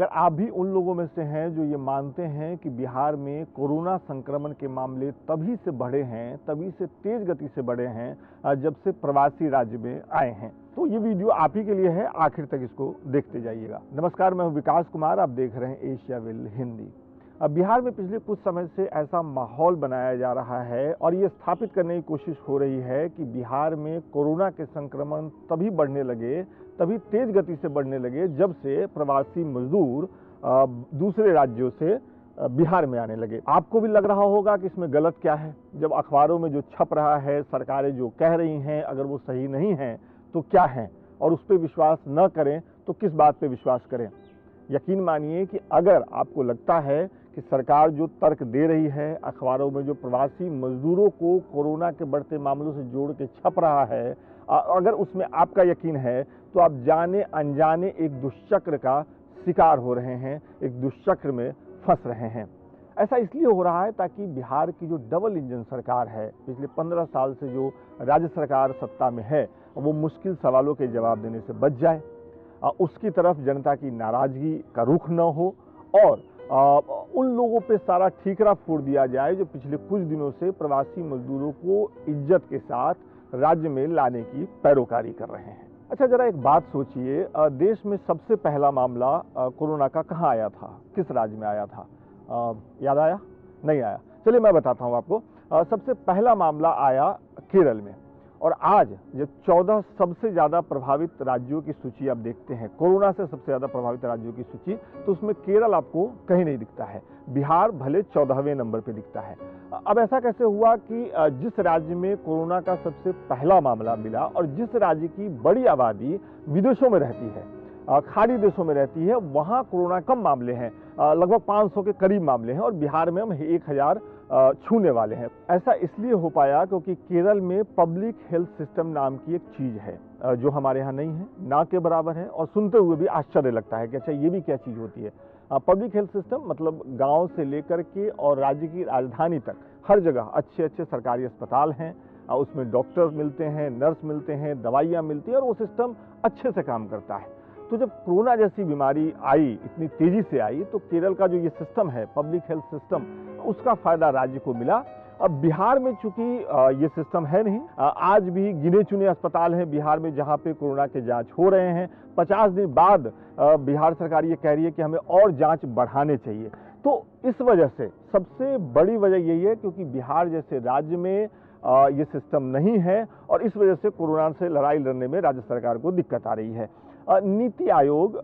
अगर आप भी उन लोगों में से हैं जो ये मानते हैं कि बिहार में कोरोना संक्रमण के मामले तभी से बढ़े हैं, तभी से तेज गति से बढ़े हैं जब से प्रवासी राज्य में आए हैं, तो ये वीडियो आप ही के लिए है, आखिर तक इसको देखते जाइएगा। नमस्कार, मैं हूं विकास कुमार, आप देख रहे हैं एशियाविल हिंदी। अब बिहार में पिछले कुछ समय से ऐसा माहौल बनाया जा रहा है और ये स्थापित करने की कोशिश हो रही है कि बिहार में कोरोना के संक्रमण तभी बढ़ने लगे, तभी तेज गति से बढ़ने लगे जब से प्रवासी मजदूर दूसरे राज्यों से बिहार में आने लगे। आपको भी लग रहा होगा कि इसमें गलत क्या है। जब अखबारों में जो छप रहा है, सरकारें जो कह रही हैं, अगर वो सही नहीं है तो क्या है, और उस पर विश्वास न करें तो किस बात पे विश्वास करें। यकीन मानिए कि अगर आपको लगता है कि सरकार जो तर्क दे रही है, अखबारों में जो प्रवासी मजदूरों को कोरोना के बढ़ते मामलों से जोड़ के छप रहा है, अगर उसमें आपका यकीन है तो आप जाने अनजाने एक दुष्चक्र का शिकार हो रहे हैं, एक दुष्चक्र में फंस रहे हैं। ऐसा इसलिए हो रहा है ताकि बिहार की जो डबल इंजन सरकार है, पिछले 15 साल से जो राज्य सरकार सत्ता में है, वो मुश्किल सवालों के जवाब देने से बच जाए, उसकी तरफ जनता की नाराजगी का रुख न हो और उन लोगों पे सारा ठीकरा फोड़ दिया जाए जो पिछले कुछ दिनों से प्रवासी मजदूरों को इज्जत के साथ राज्य में लाने की पैरोकारी कर रहे हैं। अच्छा, जरा एक बात सोचिए, देश में सबसे पहला मामला कोरोना का कहाँ आया था, किस राज्य में आया था? याद आया? नहीं आया। चलिए मैं बताता हूँ आपको। सबसे पहला मामला आया केरल में, और आज जब 14 सबसे ज्यादा प्रभावित राज्यों की सूची आप देखते हैं, कोरोना से सबसे ज्यादा प्रभावित राज्यों की सूची, तो उसमें केरल आपको कहीं नहीं दिखता है, बिहार भले 14वें नंबर पे दिखता है। अब ऐसा कैसे हुआ कि जिस राज्य में कोरोना का सबसे पहला मामला मिला और जिस राज्य की बड़ी आबादी विदेशों में रहती है, खाड़ी देशों में रहती है, वहां कोरोना कम मामले हैं, लगभग 500 के करीब मामले हैं, और बिहार में हम 1000 छूने वाले हैं। ऐसा इसलिए हो पाया क्योंकि केरल में पब्लिक हेल्थ सिस्टम नाम की एक चीज है जो हमारे यहाँ नहीं है, ना के बराबर है, और सुनते हुए भी आश्चर्य लगता है कि अच्छा ये भी क्या चीज होती है। पब्लिक हेल्थ सिस्टम मतलब गांव से लेकर के और राज्य की राजधानी तक हर जगह अच्छे अच्छे सरकारी अस्पताल हैं, उसमें डॉक्टर मिलते हैं, नर्स मिलते हैं, दवाइयाँ मिलती हैं, और वो सिस्टम अच्छे से काम करता है। तो जब कोरोना जैसी बीमारी आई, इतनी तेजी से आई, तो केरल का जो ये सिस्टम है, पब्लिक हेल्थ सिस्टम, उसका फायदा राज्य को मिला। अब बिहार में चूंकि ये सिस्टम है नहीं, आज भी गिने चुने अस्पताल हैं बिहार में जहां पे कोरोना के जांच हो रहे हैं। 50 दिन बाद बिहार सरकार ये कह रही है कि हमें और जांच बढ़ाने चाहिए। तो इस वजह से सबसे बड़ी वजह यही है क्योंकि बिहार जैसे राज्य में ये सिस्टम नहीं है, और इस वजह से कोरोना से लड़ाई लड़ने में राज्य सरकार को दिक्कत आ रही है। नीति आयोग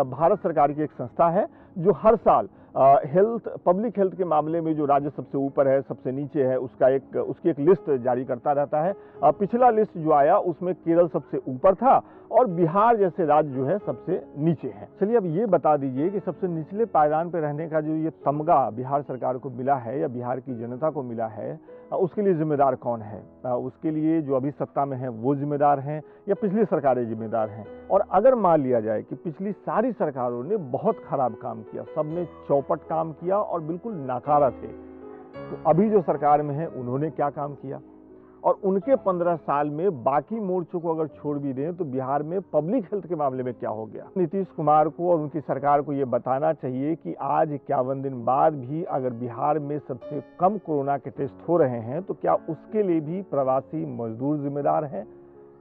भारत सरकार की एक संस्था है जो हर साल पब्लिक हेल्थ के मामले में जो राज्य सबसे ऊपर है, सबसे नीचे है, उसकी एक लिस्ट जारी करता रहता है। पिछला लिस्ट जो आया उसमें केरल सबसे ऊपर था और बिहार जैसे राज्य जो है सबसे नीचे है। चलिए अब ये बता दीजिए कि सबसे निचले पायदान पर रहने का जो ये तमगा बिहार सरकार को मिला है या बिहार की जनता को मिला है, उसके लिए जिम्मेदार कौन है? उसके लिए जो अभी सत्ता में है वो जिम्मेदार हैं या पिछली सरकारें जिम्मेदार हैं? और अगर मान लिया जाए कि पिछली सारी सरकारों ने बहुत खराब काम किया, सबने चौपट काम किया और बिल्कुल नाकारा थे, तो अभी जो सरकार में है उन्होंने क्या काम किया? और उनके 15 साल में बाकी मोर्चों को अगर छोड़ भी दें तो बिहार में पब्लिक हेल्थ के मामले में क्या हो गया? नीतीश कुमार को और उनकी सरकार को ये बताना चाहिए कि आज 51 दिन बाद भी अगर बिहार में सबसे कम कोरोना के टेस्ट हो रहे हैं तो क्या उसके लिए भी प्रवासी मजदूर जिम्मेदार हैं?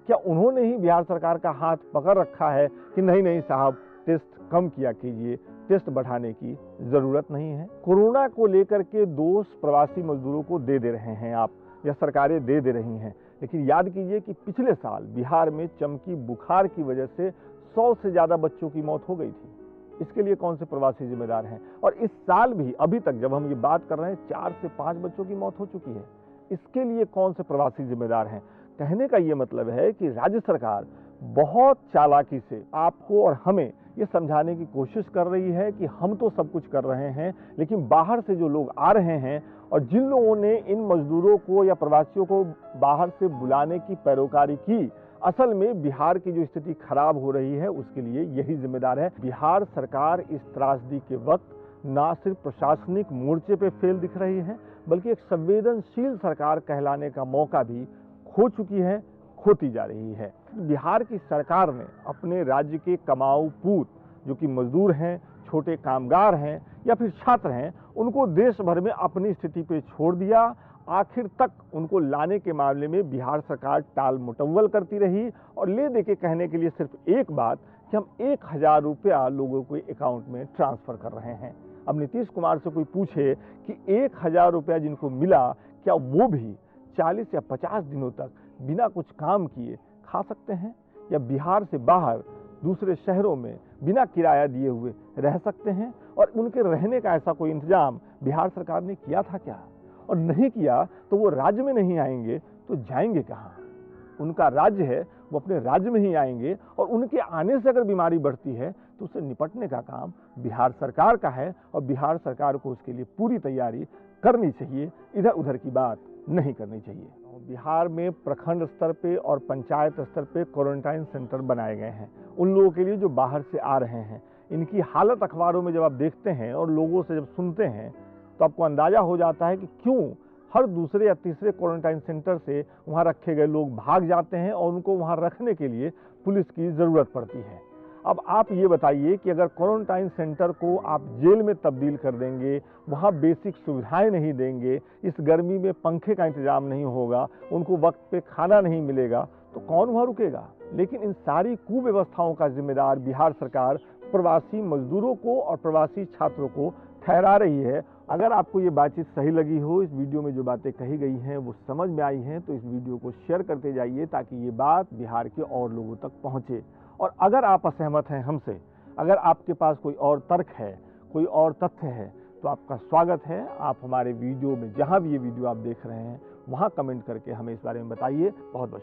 क्या उन्होंने ही बिहार सरकार का हाथ पकड़ रखा है कि नहीं नहीं साहब, टेस्ट कम किया कीजिए, टेस्ट बढ़ाने की जरूरत नहीं है? कोरोना को लेकर के दोष प्रवासी मजदूरों को दे रहे हैं आप, या सरकारें दे रही हैं, लेकिन याद कीजिए कि पिछले साल बिहार में चमकी बुखार की वजह से 100 से ज्यादा बच्चों की मौत हो गई थी। इसके लिए कौन से प्रवासी जिम्मेदार हैं? और इस साल भी अभी तक जब हम ये बात कर रहे हैं 4 से 5 बच्चों की मौत हो चुकी है। इसके लिए कौन से प्रवासी जिम्मेदार हैं? कहने का ये मतलब है कि राज्य सरकार बहुत चालाकी से आपको और हमें ये समझाने की कोशिश कर रही है कि हम तो सब कुछ कर रहे हैं, लेकिन बाहर से जो लोग आ रहे हैं और जिन लोगों ने इन मजदूरों को या प्रवासियों को बाहर से बुलाने की पैरोकारी की, असल में बिहार की जो स्थिति खराब हो रही है उसके लिए यही जिम्मेदार है। बिहार सरकार इस त्रासदी के वक्त ना सिर्फ प्रशासनिक मोर्चे पे फेल दिख रही है, बल्कि एक संवेदनशील सरकार कहलाने का मौका भी खो चुकी है, खोती जा रही है। बिहार की सरकार ने अपने राज्य के कमाऊ पूत जो कि मजदूर हैं, छोटे कामगार हैं या फिर छात्र हैं, उनको देश भर में अपनी स्थिति पे छोड़ दिया। आखिर तक उनको लाने के मामले में बिहार सरकार टाल मटोल करती रही और ले दे के कहने के लिए सिर्फ एक बात कि हम 1000 रुपया लोगों के अकाउंट में ट्रांसफर कर रहे हैं। अब नीतीश कुमार से कोई पूछे कि 1000 रुपया जिनको मिला, क्या वो भी 40 या 50 दिनों तक बिना कुछ काम किए खा सकते हैं, या बिहार से बाहर दूसरे शहरों में बिना किराया दिए हुए रह सकते हैं? और उनके रहने का ऐसा कोई इंतजाम बिहार सरकार ने किया था क्या? और नहीं किया तो वो राज्य में नहीं आएंगे तो जाएंगे कहाँ? उनका राज्य है, वो अपने राज्य में ही आएंगे, और उनके आने से अगर बीमारी बढ़ती है तो उससे निपटने का काम बिहार सरकार का है, और बिहार सरकार को उसके लिए पूरी तैयारी करनी चाहिए, इधर उधर की बात नहीं करनी चाहिए। बिहार में प्रखंड स्तर पे और पंचायत स्तर पे क्वारंटाइन सेंटर बनाए गए हैं उन लोगों के लिए जो बाहर से आ रहे हैं। इनकी हालत अखबारों में जब आप देखते हैं और लोगों से जब सुनते हैं तो आपको अंदाजा हो जाता है कि क्यों हर दूसरे या तीसरे क्वारंटाइन सेंटर से वहां रखे गए लोग भाग जाते हैं और उनको वहां रखने के लिए पुलिस की ज़रूरत पड़ती है। अब आप ये बताइए कि अगर क्वारंटाइन सेंटर को आप जेल में तब्दील कर देंगे, वहाँ बेसिक सुविधाएं नहीं देंगे, इस गर्मी में पंखे का इंतजाम नहीं होगा, उनको वक्त पे खाना नहीं मिलेगा, तो कौन वहाँ रुकेगा? लेकिन इन सारी कुव्यवस्थाओं का जिम्मेदार बिहार सरकार प्रवासी मजदूरों को और प्रवासी छात्रों को ठहरा रही है। अगर आपको ये बातचीत सही लगी हो, इस वीडियो में जो बातें कही गई हैं वो समझ में आई हैं, तो इस वीडियो को शेयर करते जाइए ताकि ये बात बिहार के और लोगों तक पहुँचे। और अगर आप असहमत हैं हमसे, अगर आपके पास कोई और तर्क है, कोई और तथ्य है, तो आपका स्वागत है। आप हमारे वीडियो में, जहां भी ये वीडियो आप देख रहे हैं, वहां कमेंट करके हमें इस बारे में बताइए। बहुत बहुत शुक्रिया।